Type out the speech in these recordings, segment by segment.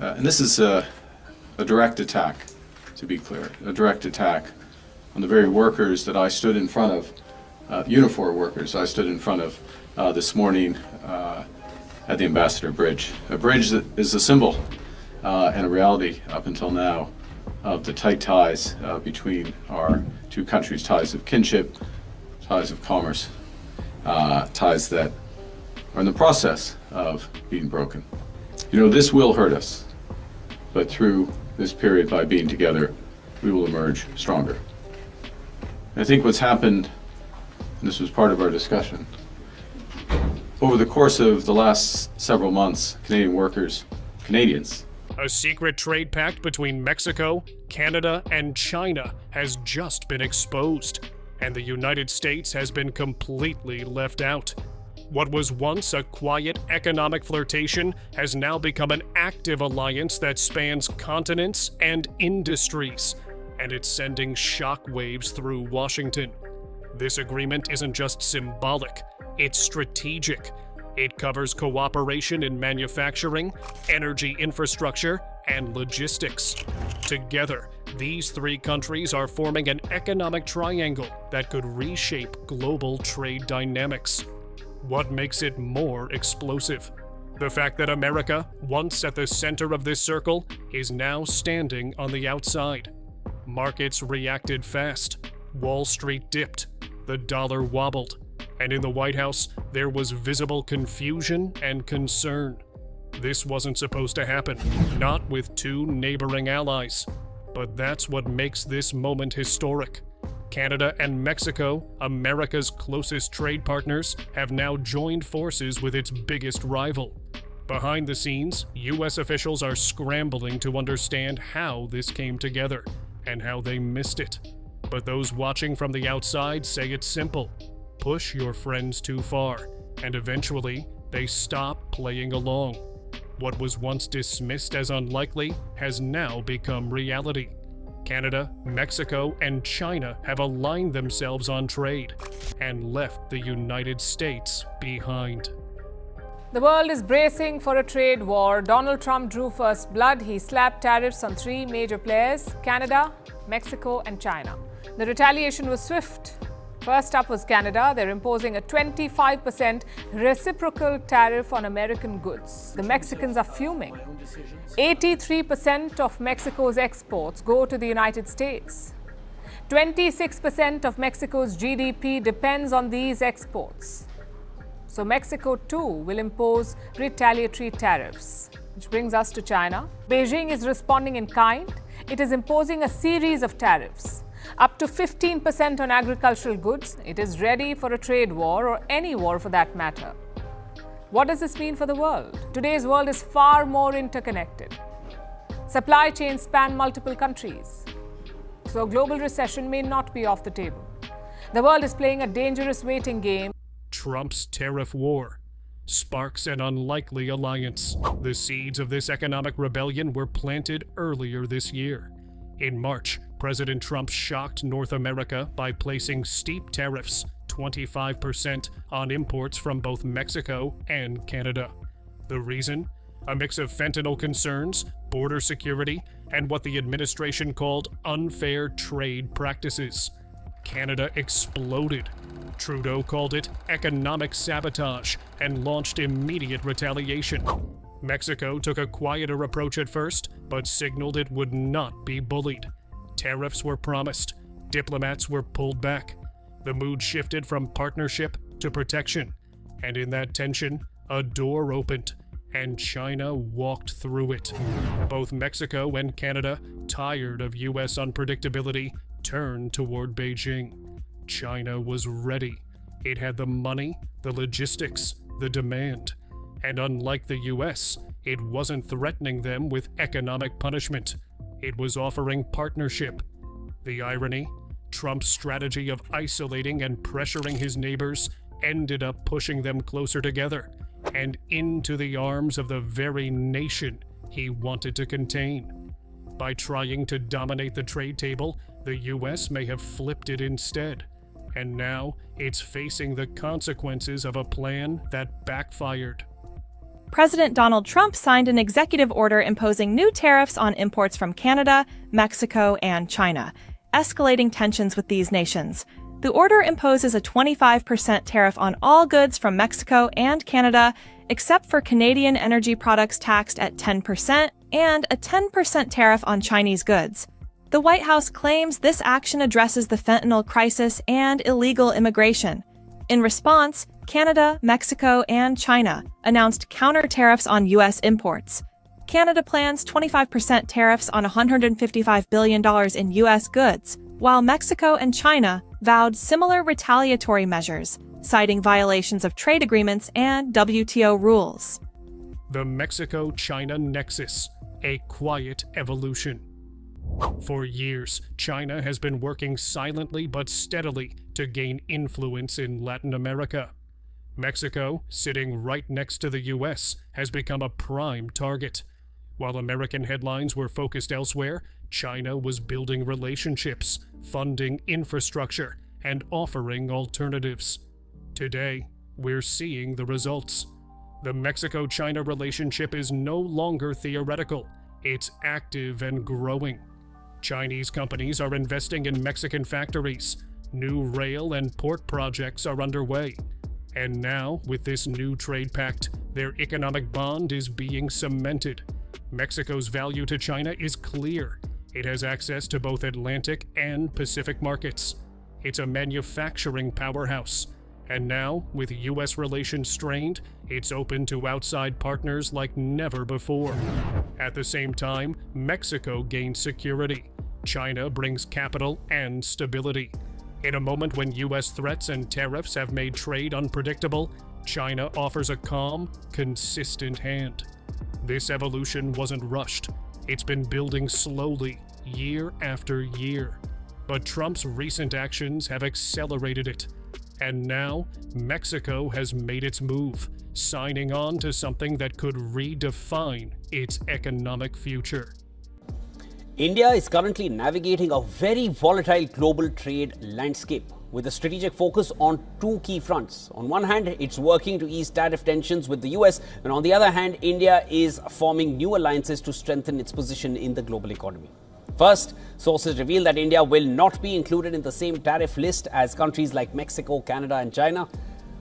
And this is a direct attack, to be clear, a direct attack on the very workers that I stood in front of, uniform workers I stood in front of this morning at the Ambassador Bridge. A bridge that is a symbol and a reality up until now of the tight ties between our two countries, ties of kinship, ties of commerce, ties that are in the process of being broken. You know, this will hurt us, but through this period, by being together, we will emerge stronger. I think what's happened, and this was part of our discussion, over the course of the last several months, Canadians, a secret trade pact between Mexico, Canada, and China has just been exposed, and the United States has been completely left out. What was once a quiet economic flirtation has now become an active alliance that spans continents and industries, and it's sending shockwaves through Washington. This agreement isn't just symbolic, it's strategic. It covers cooperation in manufacturing, energy infrastructure, and logistics. Together, these three countries are forming an economic triangle that could reshape global trade dynamics. What makes it more explosive? The fact that America, once at the center of this circle, is now standing on the outside. Markets reacted fast. Wall Street dipped. The dollar wobbled. And in the White House, there was visible confusion and concern. This wasn't supposed to happen, not with two neighboring allies. But that's what makes this moment historic. Canada and Mexico, America's closest trade partners, have now joined forces with its biggest rival. Behind the scenes, U.S. officials are scrambling to understand how this came together and how they missed it. But those watching from the outside say it's simple. Push your friends too far, and eventually they stop playing along. What was once dismissed as unlikely has now become reality. Canada, Mexico, and China have aligned themselves on trade and left the United States behind. The world is bracing for a trade war. Donald Trump drew first blood. He slapped tariffs on three major players: Canada, Mexico, and China. The retaliation was swift. First up was Canada. They're imposing a 25% reciprocal tariff on American goods. The Mexicans are fuming. 83% of Mexico's exports go to the United States. 26% of Mexico's GDP depends on these exports. So Mexico too will impose retaliatory tariffs. Which brings us to China. Beijing is responding in kind. It is imposing a series of tariffs. Up to 15% on agricultural goods. It is ready for a trade war, or any war for that matter. What does this mean for the world? Today's world is far more interconnected. Supply chains span multiple countries. So a global recession may not be off the table. The world is playing a dangerous waiting game. Trump's tariff war sparks an unlikely alliance. The seeds of this economic rebellion were planted earlier this year. In March, President Trump shocked North America by placing steep tariffs, 25%, on imports from both Mexico and Canada. The reason? A mix of fentanyl concerns, border security, and what the administration called unfair trade practices. Canada exploded. Trudeau called it economic sabotage and launched immediate retaliation. Mexico took a quieter approach at first, but signaled it would not be bullied. Tariffs were promised. Diplomats were pulled back. The mood shifted from partnership to protection. And in that tension, a door opened, and China walked through it. Both Mexico and Canada, tired of U.S. unpredictability, turned toward Beijing. China was ready. It had the money, the logistics, the demand. And unlike the US, it wasn't threatening them with economic punishment. It was offering partnership. The irony? Trump's strategy of isolating and pressuring his neighbors ended up pushing them closer together and into the arms of the very nation he wanted to contain. By trying to dominate the trade table, the US may have flipped it instead. And now it's facing the consequences of a plan that backfired. President Donald Trump signed an executive order imposing new tariffs on imports from Canada, Mexico, and China, escalating tensions with these nations. The order imposes a 25% tariff on all goods from Mexico and Canada, except for Canadian energy products taxed at 10%, and a 10% tariff on Chinese goods. The White House claims this action addresses the fentanyl crisis and illegal immigration. In response, Canada, Mexico, and China announced counter tariffs on U.S. imports. Canada plans 25% tariffs on $155 billion in U.S. goods, while Mexico and China vowed similar retaliatory measures, citing violations of trade agreements and WTO rules. The Mexico-China nexus, a quiet evolution. For years, China has been working silently but steadily to gain influence in Latin America. Mexico, sitting right next to the U.S., has become a prime target. While American headlines were focused elsewhere, China was building relationships, funding infrastructure, and offering alternatives. Today, we're seeing the results. The Mexico-China relationship is no longer theoretical. It's active and growing. Chinese companies are investing in Mexican factories. New rail and port projects are underway. And now, with this new trade pact, their economic bond is being cemented. Mexico's value to China is clear. It has access to both Atlantic and Pacific markets. It's a manufacturing powerhouse. And now, with U.S. relations strained, it's open to outside partners like never before. At the same time, Mexico gains security. China brings capital and stability. In a moment when U.S. threats and tariffs have made trade unpredictable, China offers a calm, consistent hand. This evolution wasn't rushed. It's been building slowly, year after year. But Trump's recent actions have accelerated it. And now, Mexico has made its move, signing on to something that could redefine its economic future. India is currently navigating a very volatile global trade landscape with a strategic focus on two key fronts. On one hand, it's working to ease tariff tensions with the US, and on the other hand, India is forming new alliances to strengthen its position in the global economy. First, sources reveal that India will not be included in the same tariff list as countries like Mexico, Canada, and China.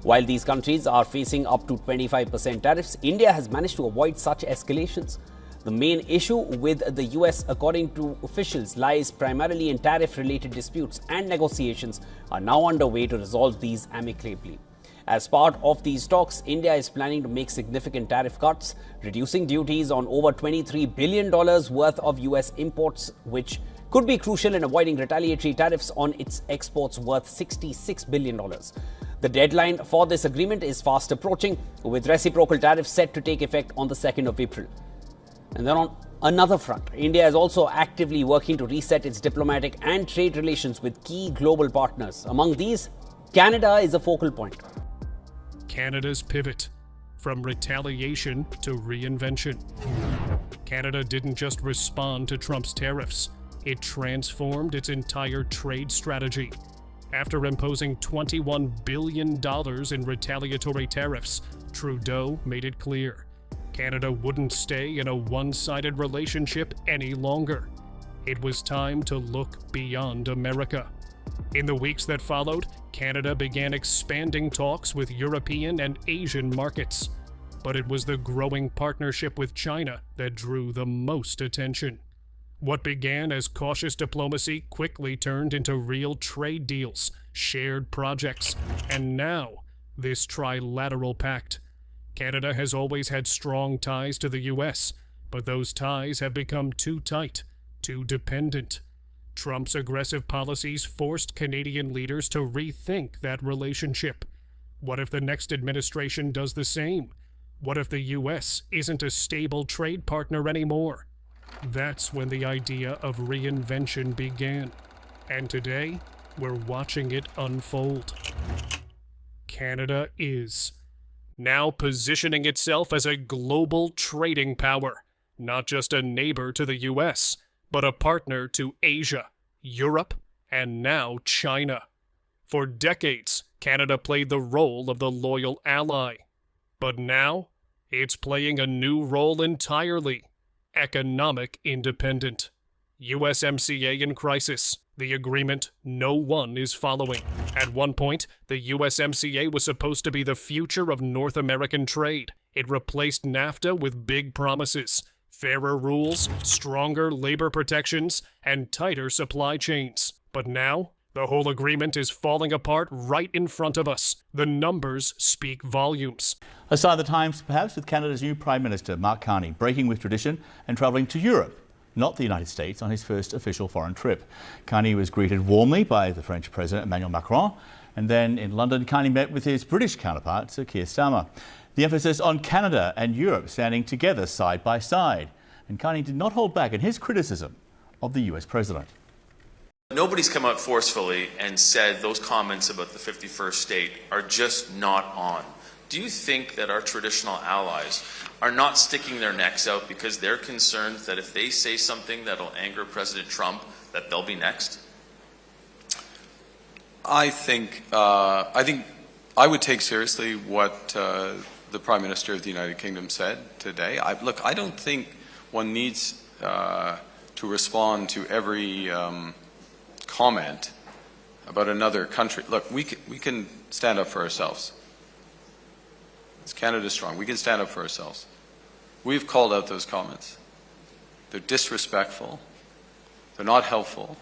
While these countries are facing up to 25% tariffs, India has managed to avoid such escalations. The main issue with the US, according to officials, lies primarily in tariff-related disputes, and negotiations are now underway to resolve these amicably. As part of these talks, India is planning to make significant tariff cuts, reducing duties on over $23 billion worth of US imports, which could be crucial in avoiding retaliatory tariffs on its exports worth $66 billion. The deadline for this agreement is fast approaching, with reciprocal tariffs set to take effect on the 2nd of April. And then on another front, India is also actively working to reset its diplomatic and trade relations with key global partners. Among these, Canada is a focal point. Canada's pivot, from retaliation to reinvention. Canada didn't just respond to Trump's tariffs, it transformed its entire trade strategy. After imposing $21 billion in retaliatory tariffs, Trudeau made it clear Canada wouldn't stay in a one-sided relationship any longer. It was time to look beyond America. In the weeks that followed, Canada began expanding talks with European and Asian markets. But it was the growing partnership with China that drew the most attention. What began as cautious diplomacy quickly turned into real trade deals, shared projects, and now, this trilateral pact. Canada has always had strong ties to the US, but those ties have become too tight, too dependent. Trump's aggressive policies forced Canadian leaders to rethink that relationship. What if the next administration does the same? What if the US isn't a stable trade partner anymore? That's when the idea of reinvention began. And today, we're watching it unfold. Canada is now positioning itself as a global trading power, not just a neighbor to the US, but a partner to Asia, Europe, and now China. For decades, Canada played the role of the loyal ally. But now, It's playing a new role entirely: economic independent. USMCA in crisis. The agreement no one is following. At one point, the USMCA was supposed to be the future of North American trade. It replaced NAFTA with big promises: fairer rules, stronger labor protections, and tighter supply chains. But now, the whole agreement is falling apart right in front of us. The numbers speak volumes. A sign of the times, perhaps, with Canada's new Prime Minister, Mark Carney, breaking with tradition and travelling to Europe, not the United States, on his first official foreign trip. Carney was greeted warmly by the French President Emmanuel Macron, and then in London, Carney met with his British counterpart, Sir Keir Starmer. The emphasis on Canada and Europe standing together side by side. And Carney did not hold back in his criticism of the US president. Nobody's come out forcefully and said those comments about the 51st state are just not on. Do you think that our traditional allies are not sticking their necks out because they're concerned that if they say something that'll anger President Trump, that they'll be next? I think I would take seriously what the Prime Minister of the United Kingdom said today. I don't think one needs to respond to every comment about another country. Look, we can stand up for ourselves. It's Canada strong. We can stand up for ourselves. We've called out those comments. They're disrespectful. They're not helpful.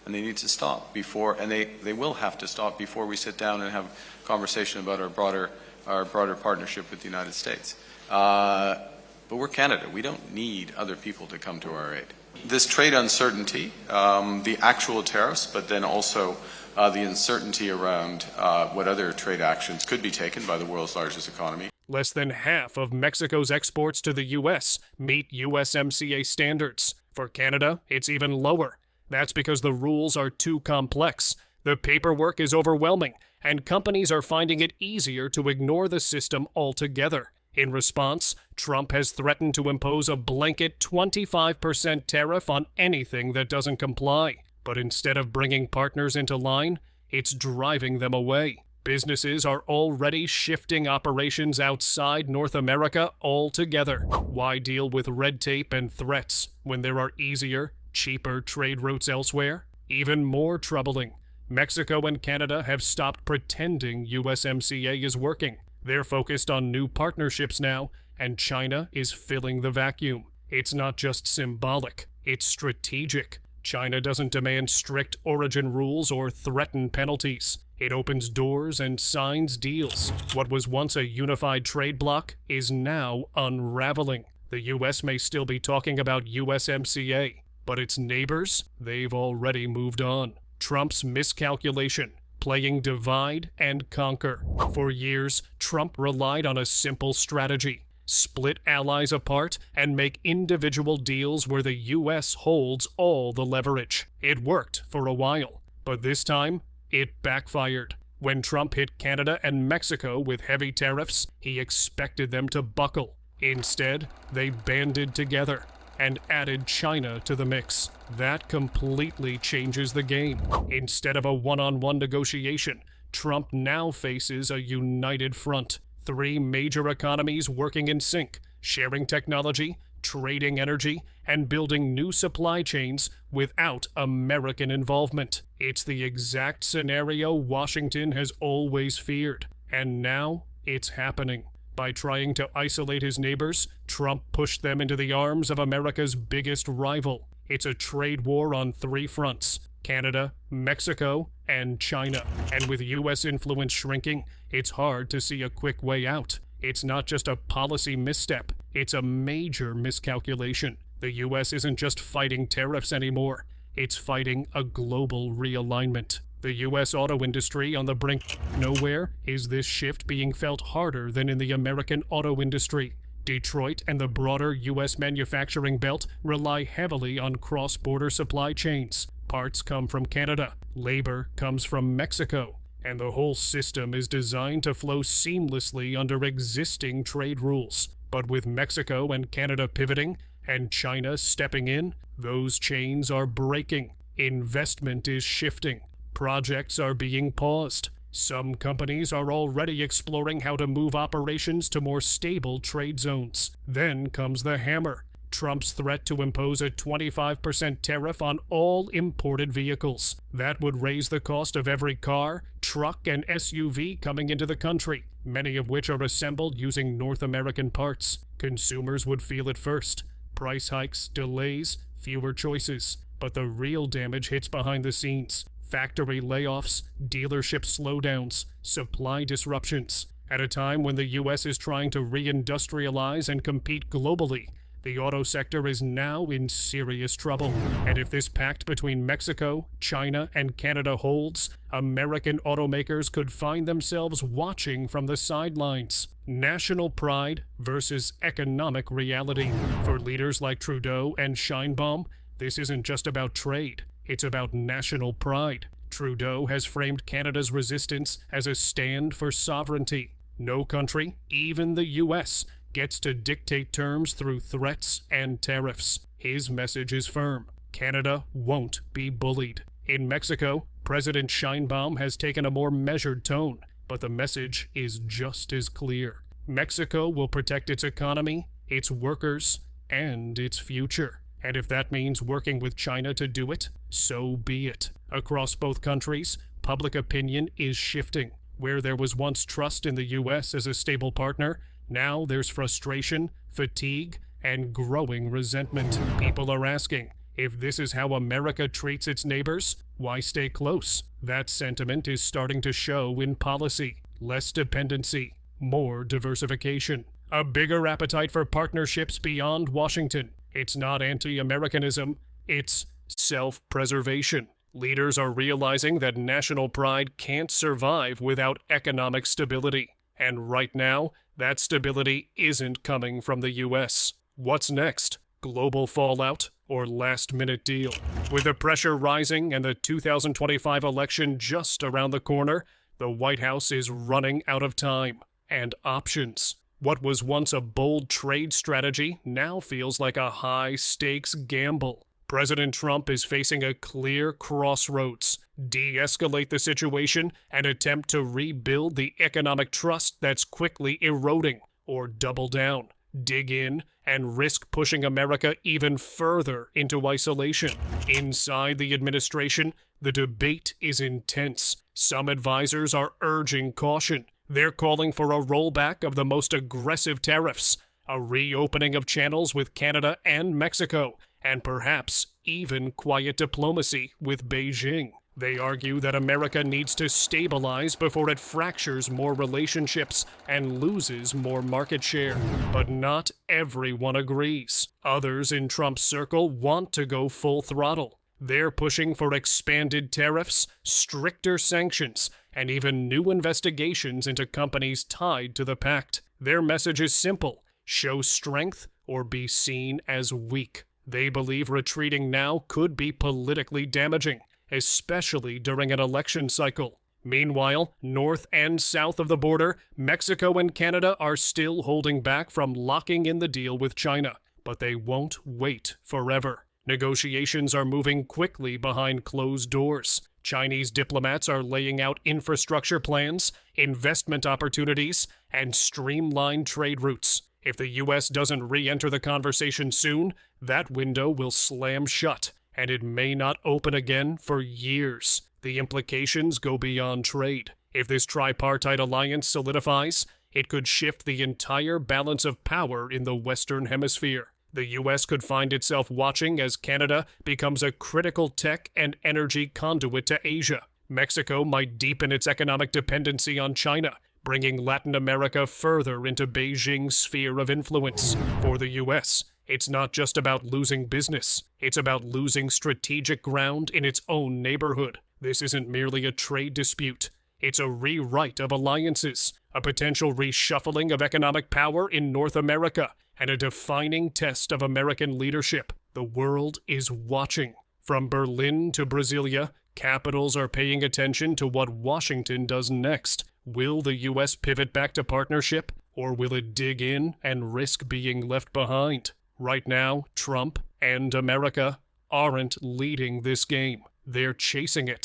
And they need to stop before, and they will have to stop before we sit down and have a conversation about our broader partnership with the United States. But we're Canada. We don't need other people to come to our aid. This trade uncertainty, the actual tariffs, but then also the uncertainty around what other trade actions could be taken by the world's largest economy. Less than half of Mexico's exports to the U.S. meet USMCA standards. For Canada, it's even lower. That's because the rules are too complex. The paperwork is overwhelming, and companies are finding it easier to ignore the system altogether. In response, Trump has threatened to impose a blanket 25% tariff on anything that doesn't comply. But instead of bringing partners into line, it's driving them away. Businesses are already shifting operations outside North America altogether. Why deal with red tape and threats when there are easier, cheaper trade routes elsewhere? Even more troubling, Mexico and Canada have stopped pretending USMCA is working. They're focused on new partnerships now, and China is filling the vacuum. It's not just symbolic, it's strategic. China doesn't demand strict origin rules or threaten penalties. It opens doors and signs deals. What was once a unified trade bloc is now unraveling. The US may still be talking about USMCA, but its neighbors, they've already moved on. Trump's miscalculation, playing divide and conquer. For years, Trump relied on a simple strategy: split allies apart and make individual deals where the U.S. holds all the leverage. It worked for a while, but this time, it backfired. When Trump hit Canada and Mexico with heavy tariffs, he expected them to buckle. Instead, they banded together and added China to the mix. That completely changes the game. Instead of a one-on-one negotiation, Trump now faces a united front. 3 major economies working in sync, sharing technology, trading energy, and building new supply chains without American involvement. It's the exact scenario Washington has always feared, and now it's happening. By trying to isolate his neighbors, Trump pushed them into the arms of America's biggest rival. It's a trade war on 3 fronts: Canada, Mexico, and China. And with U.S. influence shrinking, it's hard to see a quick way out. It's not just a policy misstep, it's a major miscalculation. The U.S. isn't just fighting tariffs anymore, it's fighting a global realignment. The U.S. auto industry on the brink of nowhere. Is this shift being felt harder than in the American auto industry? Detroit and the broader U.S. manufacturing belt rely heavily on cross-border supply chains. Parts come from Canada, labor comes from Mexico, and the whole system is designed to flow seamlessly under existing trade rules. But with Mexico and Canada pivoting, and China stepping in, those chains are breaking. Investment is shifting. Projects are being paused. Some companies are already exploring how to move operations to more stable trade zones. Then comes the hammer: Trump's threat to impose a 25% tariff on all imported vehicles. That would raise the cost of every car, truck, and SUV coming into the country, many of which are assembled using North American parts. Consumers would feel it first: price hikes, delays, fewer choices. But the real damage hits behind the scenes: factory layoffs, dealership slowdowns, supply disruptions. At a time when the U.S. is trying to reindustrialize and compete globally, the auto sector is now in serious trouble. And if this pact between Mexico, China, and Canada holds, American automakers could find themselves watching from the sidelines. National pride versus economic reality. For leaders like Trudeau and Sheinbaum, this isn't just about trade, it's about national pride. Trudeau has framed Canada's resistance as a stand for sovereignty. No country, even the U.S., gets to dictate terms through threats and tariffs. His message is firm: Canada won't be bullied. In Mexico, President Sheinbaum has taken a more measured tone, but the message is just as clear. Mexico will protect its economy, its workers, and its future. And if that means working with China to do it, so be it. Across both countries, public opinion is shifting. Where there was once trust in the U.S. as a stable partner, now there's frustration, fatigue, and growing resentment. People are asking, if this is how America treats its neighbors, why stay close? That sentiment is starting to show in policy. Less dependency, more diversification, a bigger appetite for partnerships beyond Washington. It's not anti-Americanism, it's self-preservation. Leaders are realizing that national pride can't survive without economic stability. And right now, that stability isn't coming from the U.S. What's next? Global fallout or last-minute deal? With the pressure rising and the 2025 election just around the corner, the White House is running out of time and options. What was once a bold trade strategy now feels like a high-stakes gamble. President Trump is facing a clear crossroads: de-escalate the situation and attempt to rebuild the economic trust that's quickly eroding, or double down, dig in, and risk pushing America even further into isolation. Inside the administration, the debate is intense. Some advisors are urging caution. They're calling for a rollback of the most aggressive tariffs, a reopening of channels with Canada and Mexico, and perhaps even quiet diplomacy with Beijing. They argue that America needs to stabilize before it fractures more relationships and loses more market share. But not everyone agrees. Others in Trump's circle want to go full throttle. They're pushing for expanded tariffs, stricter sanctions, and even new investigations into companies tied to the pact. Their message is simple: show strength or be seen as weak. They believe retreating now could be politically damaging, especially during an election cycle. Meanwhile, north and south of the border, Mexico and Canada are still holding back from locking in the deal with China. But they won't wait forever. Negotiations are moving quickly behind closed doors. Chinese diplomats are laying out infrastructure plans, investment opportunities, and streamlined trade routes. If the U.S. doesn't re-enter the conversation soon, that window will slam shut, and it may not open again for years. The implications go beyond trade. If this tripartite alliance solidifies, it could shift the entire balance of power in the Western Hemisphere. The U.S. could find itself watching as Canada becomes a critical tech and energy conduit to Asia. Mexico might deepen its economic dependency on China, bringing Latin America further into Beijing's sphere of influence. For the U.S., it's not just about losing business. It's about losing strategic ground in its own neighborhood. This isn't merely a trade dispute. It's a rewrite of alliances, a potential reshuffling of economic power in North America, and a defining test of American leadership. The world is watching. From Berlin to Brasilia, capitals are paying attention to what Washington does next. Will the U.S. pivot back to partnership, or will it dig in and risk being left behind? Right now, Trump and America aren't leading this game. They're chasing it.